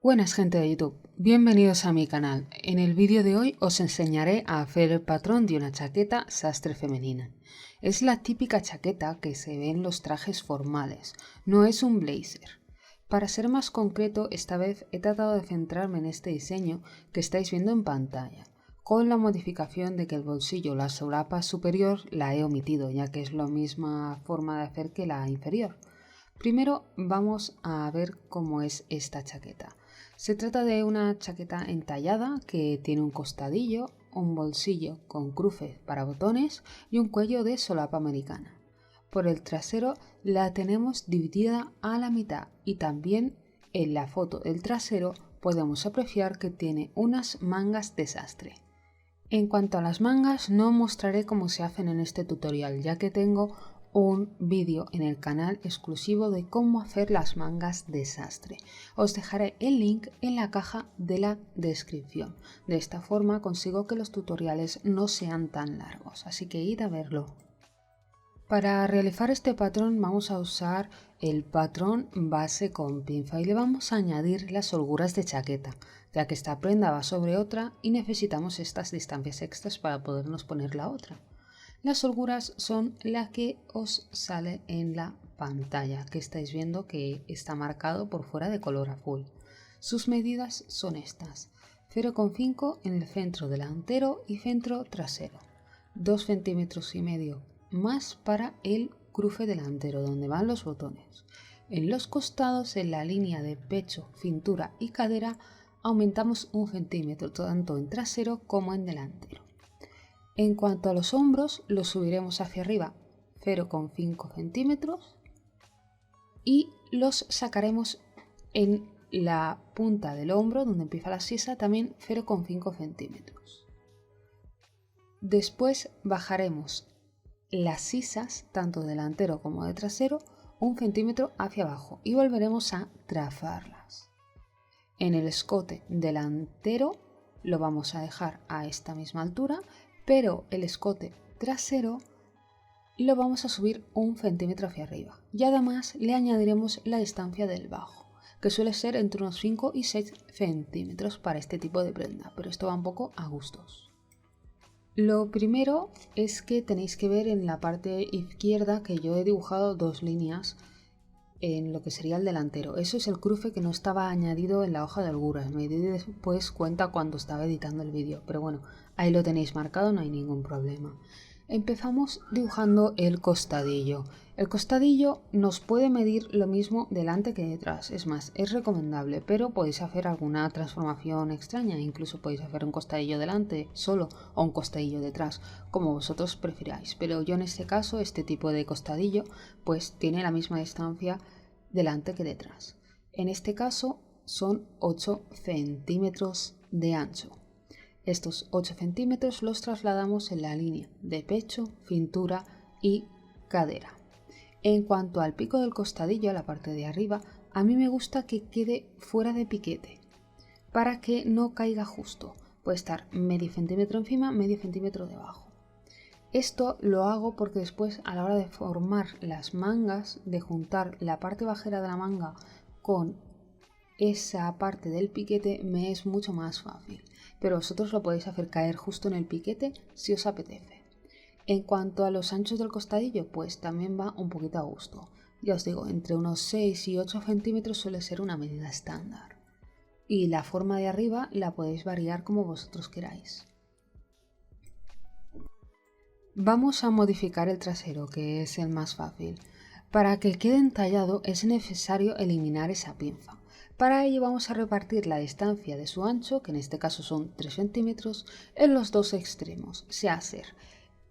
Buenas gente de YouTube, bienvenidos a mi canal. En el vídeo de hoy os enseñaré a hacer el patrón de una chaqueta sastre femenina. Es la típica chaqueta que se ve en los trajes formales, no es un blazer. Para ser más concreto, esta vez he tratado de centrarme en este diseño que estáis viendo en pantalla, con la modificación de que el bolsillo, la solapa superior, la he omitido, ya que es la misma forma de hacer que la inferior. Primero vamos a ver cómo es esta chaqueta. Se trata de una chaqueta entallada que tiene un costadillo, un bolsillo con cruces para botones y un cuello de solapa americana. Por el trasero la tenemos dividida a la mitad y también en la foto del trasero podemos apreciar que tiene unas mangas de sastre. En cuanto a las mangas, no mostraré cómo se hacen en este tutorial, ya que tengo un vídeo en el canal exclusivo de cómo hacer las mangas de sastre. Os dejaré el link en la caja de la descripción. De esta forma consigo que los tutoriales no sean tan largos, así que id a verlo. Para realizar este patrón vamos a usar el patrón base con pinza y le vamos a añadir las holguras de chaqueta, ya que esta prenda va sobre otra y necesitamos estas distancias extras para podernos poner la otra. Las holguras son las que os sale en la pantalla, que estáis viendo que está marcado por fuera de color azul. Sus medidas son estas: 0,5 en el centro delantero y centro trasero, 2,5 centímetros más para el cruce delantero donde van los botones. En los costados, en la línea de pecho, cintura y cadera, aumentamos 1 centímetro tanto en trasero como en delantero. En cuanto a los hombros, los subiremos hacia arriba 0,5 centímetros y los sacaremos en la punta del hombro, donde empieza la sisa, también 0,5 centímetros. Después bajaremos las sisas, tanto delantero como de trasero, 1 centímetro hacia abajo y volveremos a trazarlas. En el escote delantero lo vamos a dejar a esta misma altura, pero el escote trasero lo vamos a subir 1 centímetro hacia arriba y además le añadiremos la distancia del bajo, que suele ser entre unos 5 y 6 centímetros para este tipo de prenda, pero esto va un poco a gustos. Lo primero es que tenéis que ver en la parte izquierda que yo he dibujado dos líneas en lo que sería el delantero. Eso es el cruce que no estaba añadido en la hoja de holguras. Me di después cuenta cuando estaba editando el vídeo, pero bueno, ahí lo tenéis marcado, no hay ningún problema. Empezamos dibujando el costadillo. El costadillo nos puede medir lo mismo delante que detrás, es más, es recomendable, pero podéis hacer alguna transformación extraña, incluso podéis hacer un costadillo delante solo o un costadillo detrás, como vosotros prefiráis, pero yo en este caso, este tipo de costadillo, pues tiene la misma distancia delante que detrás. En este caso son 8 centímetros de ancho. Estos 8 centímetros los trasladamos en la línea de pecho, cintura y cadera. En cuanto al pico del costadillo, la parte de arriba, a mí me gusta que quede fuera de piquete, para que no caiga justo. Puede estar medio centímetro encima, medio centímetro debajo. Esto lo hago porque después, a la hora de formar las mangas, de juntar la parte bajera de la manga con esa parte del piquete, me es mucho más fácil, pero vosotros lo podéis hacer caer justo en el piquete si os apetece. En cuanto a los anchos del costadillo, pues también va un poquito a gusto. Ya os digo, entre unos 6 y 8 centímetros suele ser una medida estándar. Y la forma de arriba la podéis variar como vosotros queráis. Vamos a modificar el trasero, que es el más fácil. Para que quede entallado es necesario eliminar esa pinza. Para ello vamos a repartir la distancia de su ancho, que en este caso son 3 centímetros, en los dos extremos. Se hace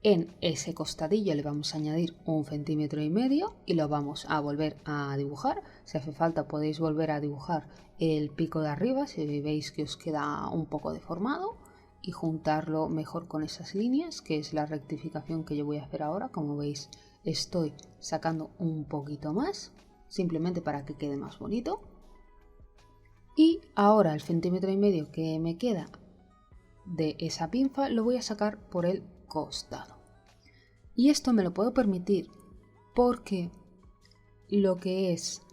en ese costadillo le vamos a añadir 1,5 centímetros y lo vamos a volver a dibujar. Si hace falta podéis volver a dibujar el pico de arriba si veis que os queda un poco deformado y juntarlo mejor con esas líneas, que es la rectificación que yo voy a hacer ahora. Como veis, estoy sacando un poquito más, simplemente para que quede más bonito. Y ahora el 1,5 centímetros que me queda de esa pinza lo voy a sacar por el costado. Y esto me lo puedo permitir porque lo que es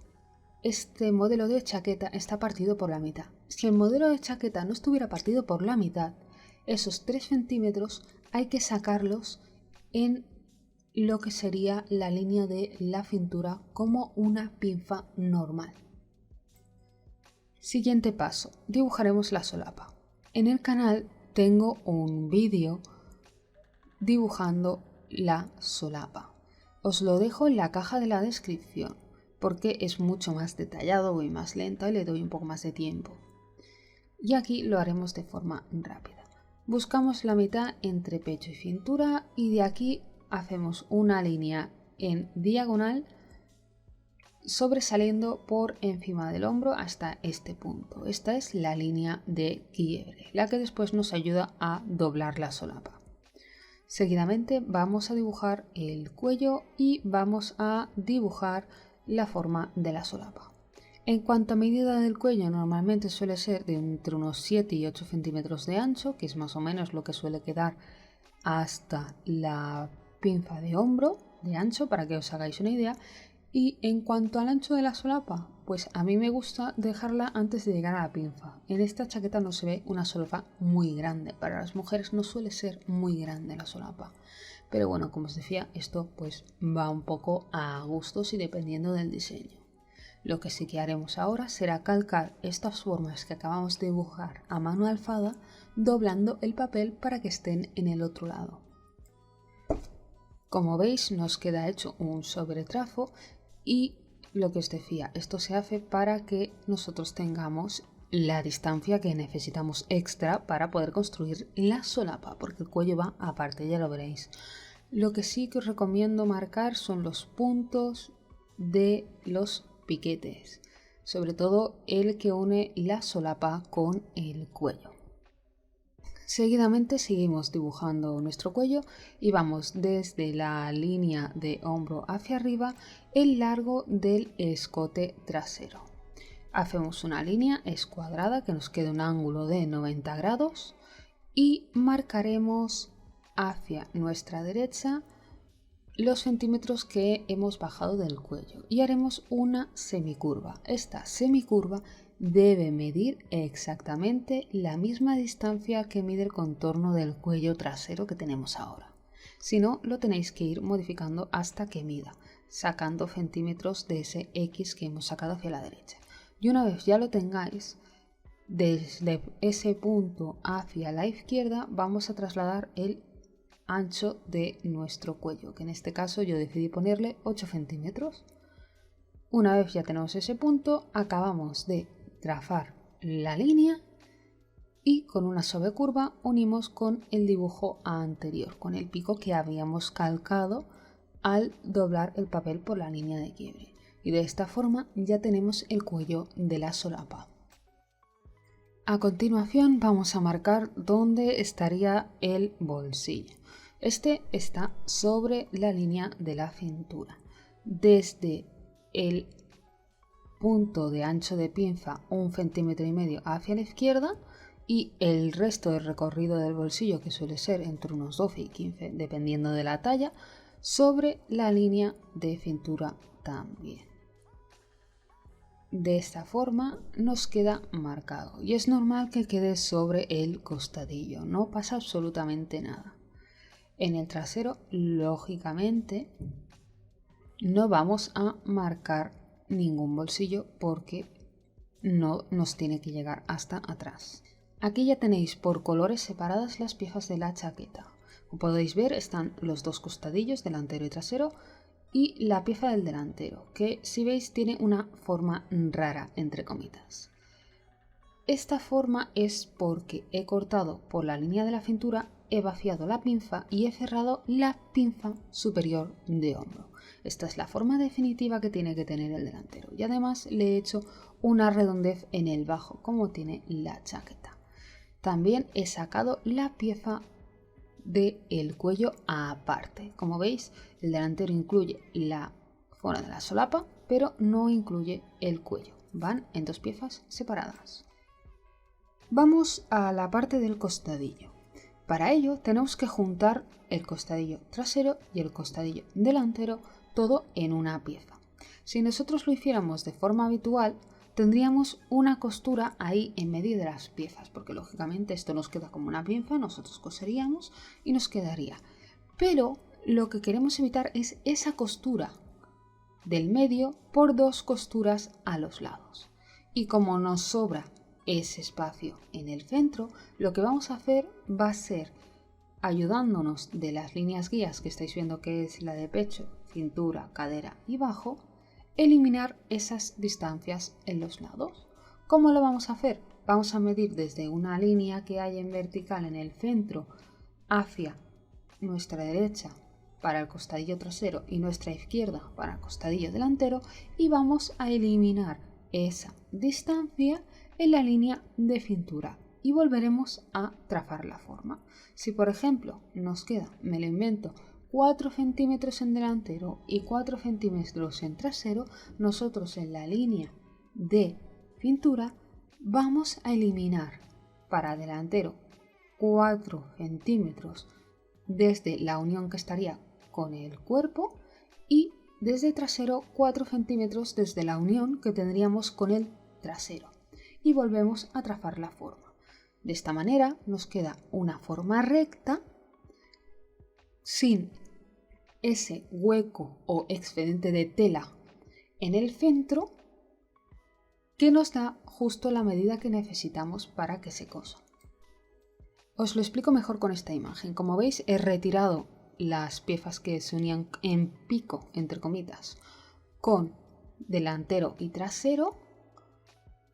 este modelo de chaqueta está partido por la mitad. Si el modelo de chaqueta no estuviera partido por la mitad, esos 3 centímetros hay que sacarlos en lo que sería la línea de la cintura como una pinza normal. Siguiente paso, dibujaremos la solapa. En el canal tengo un vídeo dibujando la solapa. Os lo dejo en la caja de la descripción porque es mucho más detallado, voy más lenta y le doy un poco más de tiempo. Y aquí lo haremos de forma rápida. Buscamos la mitad entre pecho y cintura y de aquí hacemos una línea en diagonal sobresaliendo por encima del hombro hasta este punto. Esta es la línea de quiebre, la que después nos ayuda a doblar la solapa. Seguidamente vamos a dibujar el cuello y vamos a dibujar la forma de la solapa. En cuanto a medida del cuello, normalmente suele ser de entre unos 7 y 8 centímetros de ancho, que es más o menos lo que suele quedar hasta la pinza de hombro de ancho, para que os hagáis una idea. Y en cuanto al ancho de la solapa, pues a mí me gusta dejarla antes de llegar a la pinza. En esta chaqueta no se ve una solapa muy grande, para las mujeres no suele ser muy grande la solapa. Pero bueno, como os decía, esto pues va un poco a gustos y dependiendo del diseño. Lo que sí que haremos ahora será calcar estas formas que acabamos de dibujar a mano alzada, doblando el papel para que estén en el otro lado. Como veis, nos queda hecho un sobretrazo y lo que os decía, esto se hace para que nosotros tengamos la distancia que necesitamos extra para poder construir la solapa, porque el cuello va aparte, ya lo veréis. Lo que sí que os recomiendo marcar son los puntos de los piquetes, sobre todo el que une la solapa con el cuello. Seguidamente seguimos dibujando nuestro cuello y vamos desde la línea de hombro hacia arriba el largo del escote trasero. Hacemos una línea escuadrada que nos quede un ángulo de 90 grados y marcaremos hacia nuestra derecha los centímetros que hemos bajado del cuello y haremos una semicurva. Esta semicurva debe medir exactamente la misma distancia que mide el contorno del cuello trasero que tenemos ahora. Si no, lo tenéis que ir modificando hasta que mida, sacando centímetros de ese X que hemos sacado hacia la derecha. Y una vez ya lo tengáis, desde ese punto hacia la izquierda vamos a trasladar el ancho de nuestro cuello, que en este caso yo decidí ponerle 8 centímetros. Una vez ya tenemos ese punto, acabamos de trazar la línea y con una sobrecurva unimos con el dibujo anterior, con el pico que habíamos calcado al doblar el papel por la línea de quiebre. Y de esta forma ya tenemos el cuello de la solapa. A continuación vamos a marcar dónde estaría el bolsillo. Este está sobre la línea de la cintura. Desde el punto de ancho de pinza 1,5 centímetros hacia la izquierda y el resto del recorrido del bolsillo, que suele ser entre unos 12 y 15 dependiendo de la talla, sobre la línea de cintura también. De esta forma nos queda marcado y es normal que quede sobre el costadillo, no pasa absolutamente nada. En el trasero, lógicamente, no vamos a marcar ningún bolsillo porque no nos tiene que llegar hasta atrás. Aquí ya tenéis por colores separadas las piezas de la chaqueta. Como podéis ver, están los dos costadillos, delantero y trasero, y la pieza del delantero, que si veis tiene una forma rara, entre comillas. Esta forma es porque he cortado por la línea de la cintura, he vaciado la pinza y he cerrado la pinza superior de hombro. Esta es la forma definitiva que tiene que tener el delantero y además le he hecho una redondez en el bajo como tiene la chaqueta. También he sacado la pieza del cuello aparte. Como veis, el delantero incluye la zona de la solapa, pero no incluye el cuello. Van en dos piezas separadas. Vamos a la parte del costadillo. Para ello tenemos que juntar el costadillo trasero y el costadillo delantero todo en una pieza. Si nosotros lo hiciéramos de forma habitual, tendríamos una costura ahí en medio de las piezas, porque lógicamente esto nos queda como una pinza, nosotros coseríamos y nos quedaría. Pero lo que queremos evitar es esa costura del medio por 2 costuras a los lados. Y como nos sobra ese espacio en el centro, lo que vamos a hacer va a ser, ayudándonos de las líneas guías que estáis viendo, que es la de pecho, cintura, cadera y bajo, eliminar esas distancias en los lados. ¿Cómo lo vamos a hacer? Vamos a medir desde una línea que hay en vertical en el centro hacia nuestra derecha para el costadillo trasero y nuestra izquierda para el costadillo delantero, y vamos a eliminar esa distancia en la línea de cintura y volveremos a trazar la forma. Si por ejemplo nos queda, me lo invento, 4 centímetros en delantero y 4 centímetros en trasero, nosotros en la línea de cintura vamos a eliminar para delantero 4 centímetros desde la unión que estaría con el cuerpo y desde trasero 4 centímetros desde la unión que tendríamos con el trasero, y volvemos a trazar la forma. De esta manera nos queda una forma recta sin ese hueco o excedente de tela en el centro, que nos da justo la medida que necesitamos para que se cosa. Os lo explico mejor con esta imagen. Como veis, he retirado las piezas que se unían en pico, entre comillas, con delantero y trasero,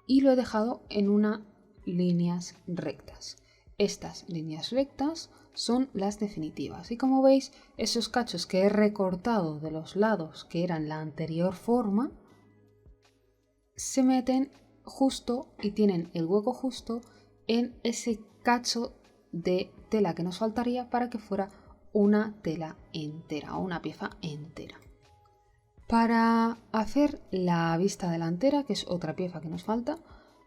y lo he dejado en unas líneas rectas. Estas líneas rectas son las definitivas, y como veis, esos cachos que he recortado de los lados, que eran la anterior forma, se meten justo y tienen el hueco justo en ese cacho de tela que nos faltaría para que fuera una tela entera o una pieza entera. Para hacer la vista delantera, que es otra pieza que nos falta,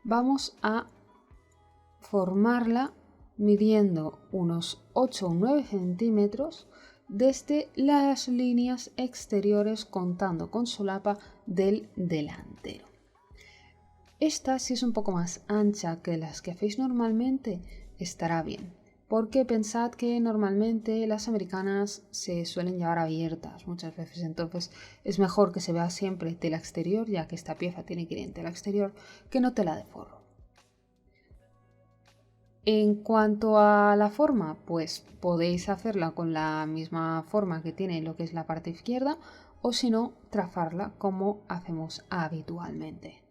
vamos a formarla midiendo unos 8 o 9 centímetros desde las líneas exteriores, contando con solapa del delantero. Esta, si es un poco más ancha que las que hacéis normalmente, estará bien, porque pensad que normalmente las americanas se suelen llevar abiertas muchas veces, entonces es mejor que se vea siempre tela exterior, ya que esta pieza tiene que ir en tela exterior, que no tela de forro. En cuanto a la forma, pues podéis hacerla con la misma forma que tiene lo que es la parte izquierda, o si no, trazarla como hacemos habitualmente.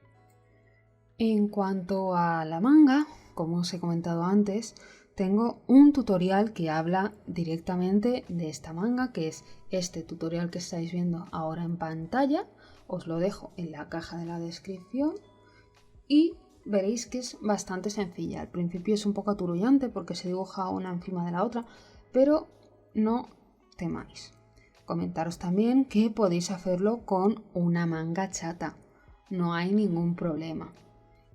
En cuanto a la manga, como os he comentado antes, tengo un tutorial que habla directamente de esta manga, que es este tutorial que estáis viendo ahora en pantalla. Os lo dejo en la caja de la descripción y veréis que es bastante sencilla. Al principio es un poco aturullante porque se dibuja una encima de la otra, pero no temáis. Comentaros también que podéis hacerlo con una manga chata, no hay ningún problema.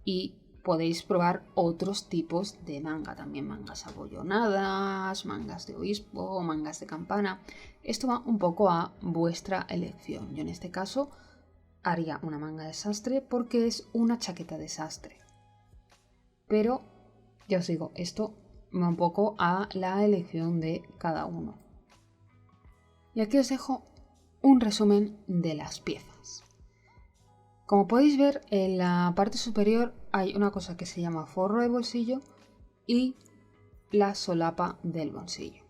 Y podéis probar otros tipos de manga, también mangas abollonadas, mangas de obispo, mangas de campana. Esto va un poco a vuestra elección. Yo en este caso haría una manga de sastre porque es una chaqueta de sastre. Pero ya os digo, esto va un poco a la elección de cada uno. Y aquí os dejo un resumen de las piezas. Como podéis ver, en la parte superior hay una cosa que se llama forro de bolsillo y la solapa del bolsillo.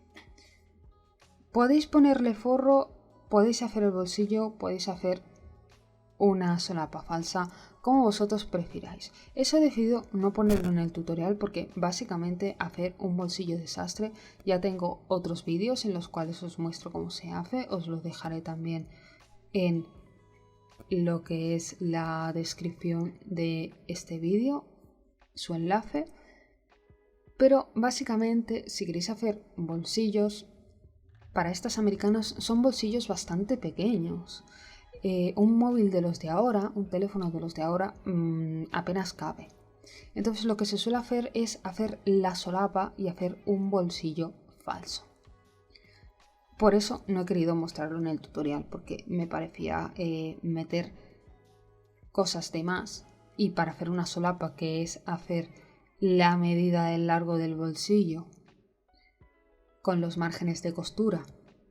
Podéis ponerle forro, podéis hacer el bolsillo, podéis hacer una solapa falsa, como vosotros prefiráis. Eso he decidido no ponerlo en el tutorial porque básicamente hacer un bolsillo de sastre ya tengo otros vídeos en los cuales os muestro cómo se hace. Os los dejaré también en lo que es la descripción de este vídeo, su enlace. Pero básicamente, si queréis hacer bolsillos para estas americanas, son bolsillos bastante pequeños. Un móvil de los de ahora, un teléfono de los de ahora, apenas cabe. Entonces lo que se suele hacer es hacer la solapa y hacer un bolsillo falso. Por eso no he querido mostrarlo en el tutorial, porque me parecía meter cosas de más. Y para hacer una solapa, que es hacer la medida del largo del bolsillo con los márgenes de costura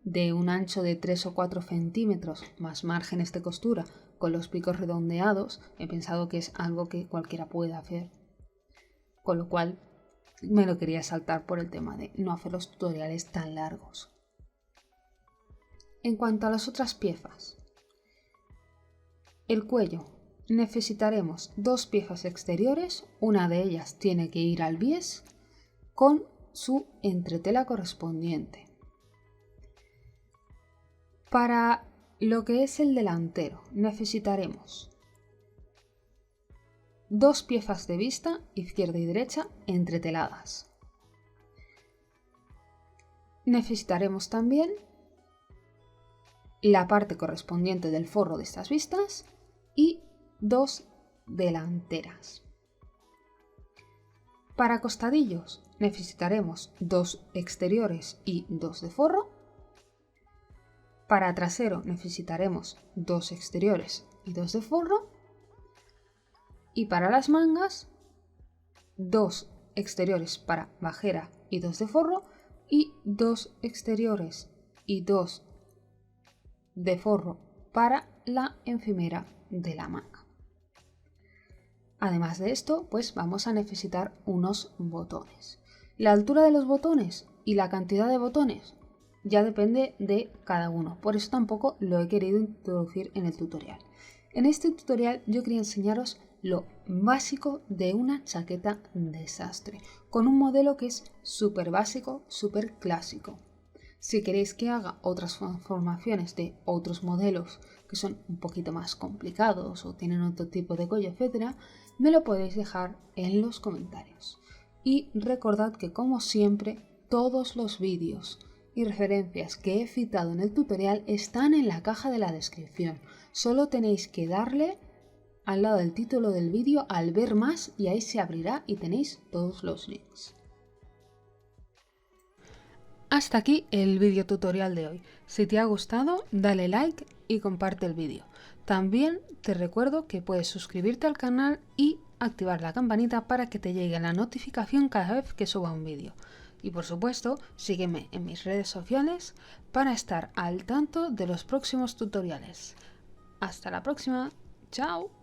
de un ancho de 3 o 4 centímetros más márgenes de costura con los picos redondeados, he pensado que es algo que cualquiera puede hacer. Con lo cual me lo quería saltar por el tema de no hacer los tutoriales tan largos. En cuanto a las otras piezas, el cuello, necesitaremos 2 piezas exteriores, una de ellas tiene que ir al bies con su entretela correspondiente. Para lo que es el delantero, necesitaremos 2 piezas de vista, izquierda y derecha, entreteladas. Necesitaremos también la parte correspondiente del forro de estas vistas y 2 delanteras. Para costadillos necesitaremos 2 exteriores y 2 de forro. Para trasero necesitaremos 2 exteriores y 2 de forro. Y para las mangas, 2 exteriores para bajera y 2 de forro y 2 exteriores y 2 de forro para la encimera de la manga. Además de esto, pues vamos a necesitar unos botones. La altura de los botones y la cantidad de botones ya depende de cada uno, por eso tampoco lo he querido introducir en el tutorial. En este tutorial yo quería enseñaros lo básico de una chaqueta de sastre, con un modelo que es súper básico, súper clásico. Si queréis que haga otras transformaciones de otros modelos que son un poquito más complicados o tienen otro tipo de cuello, etcétera, me lo podéis dejar en los comentarios. Y recordad que, como siempre, todos los vídeos y referencias que he citado en el tutorial están en la caja de la descripción. Solo tenéis que darle al lado del título del vídeo al ver más y ahí se abrirá y tenéis todos los links. Hasta aquí el vídeo tutorial de hoy. Si te ha gustado, dale like y comparte el vídeo. También te recuerdo que puedes suscribirte al canal y activar la campanita para que te llegue la notificación cada vez que suba un vídeo. Y por supuesto, sígueme en mis redes sociales para estar al tanto de los próximos tutoriales. Hasta la próxima. ¡Chao!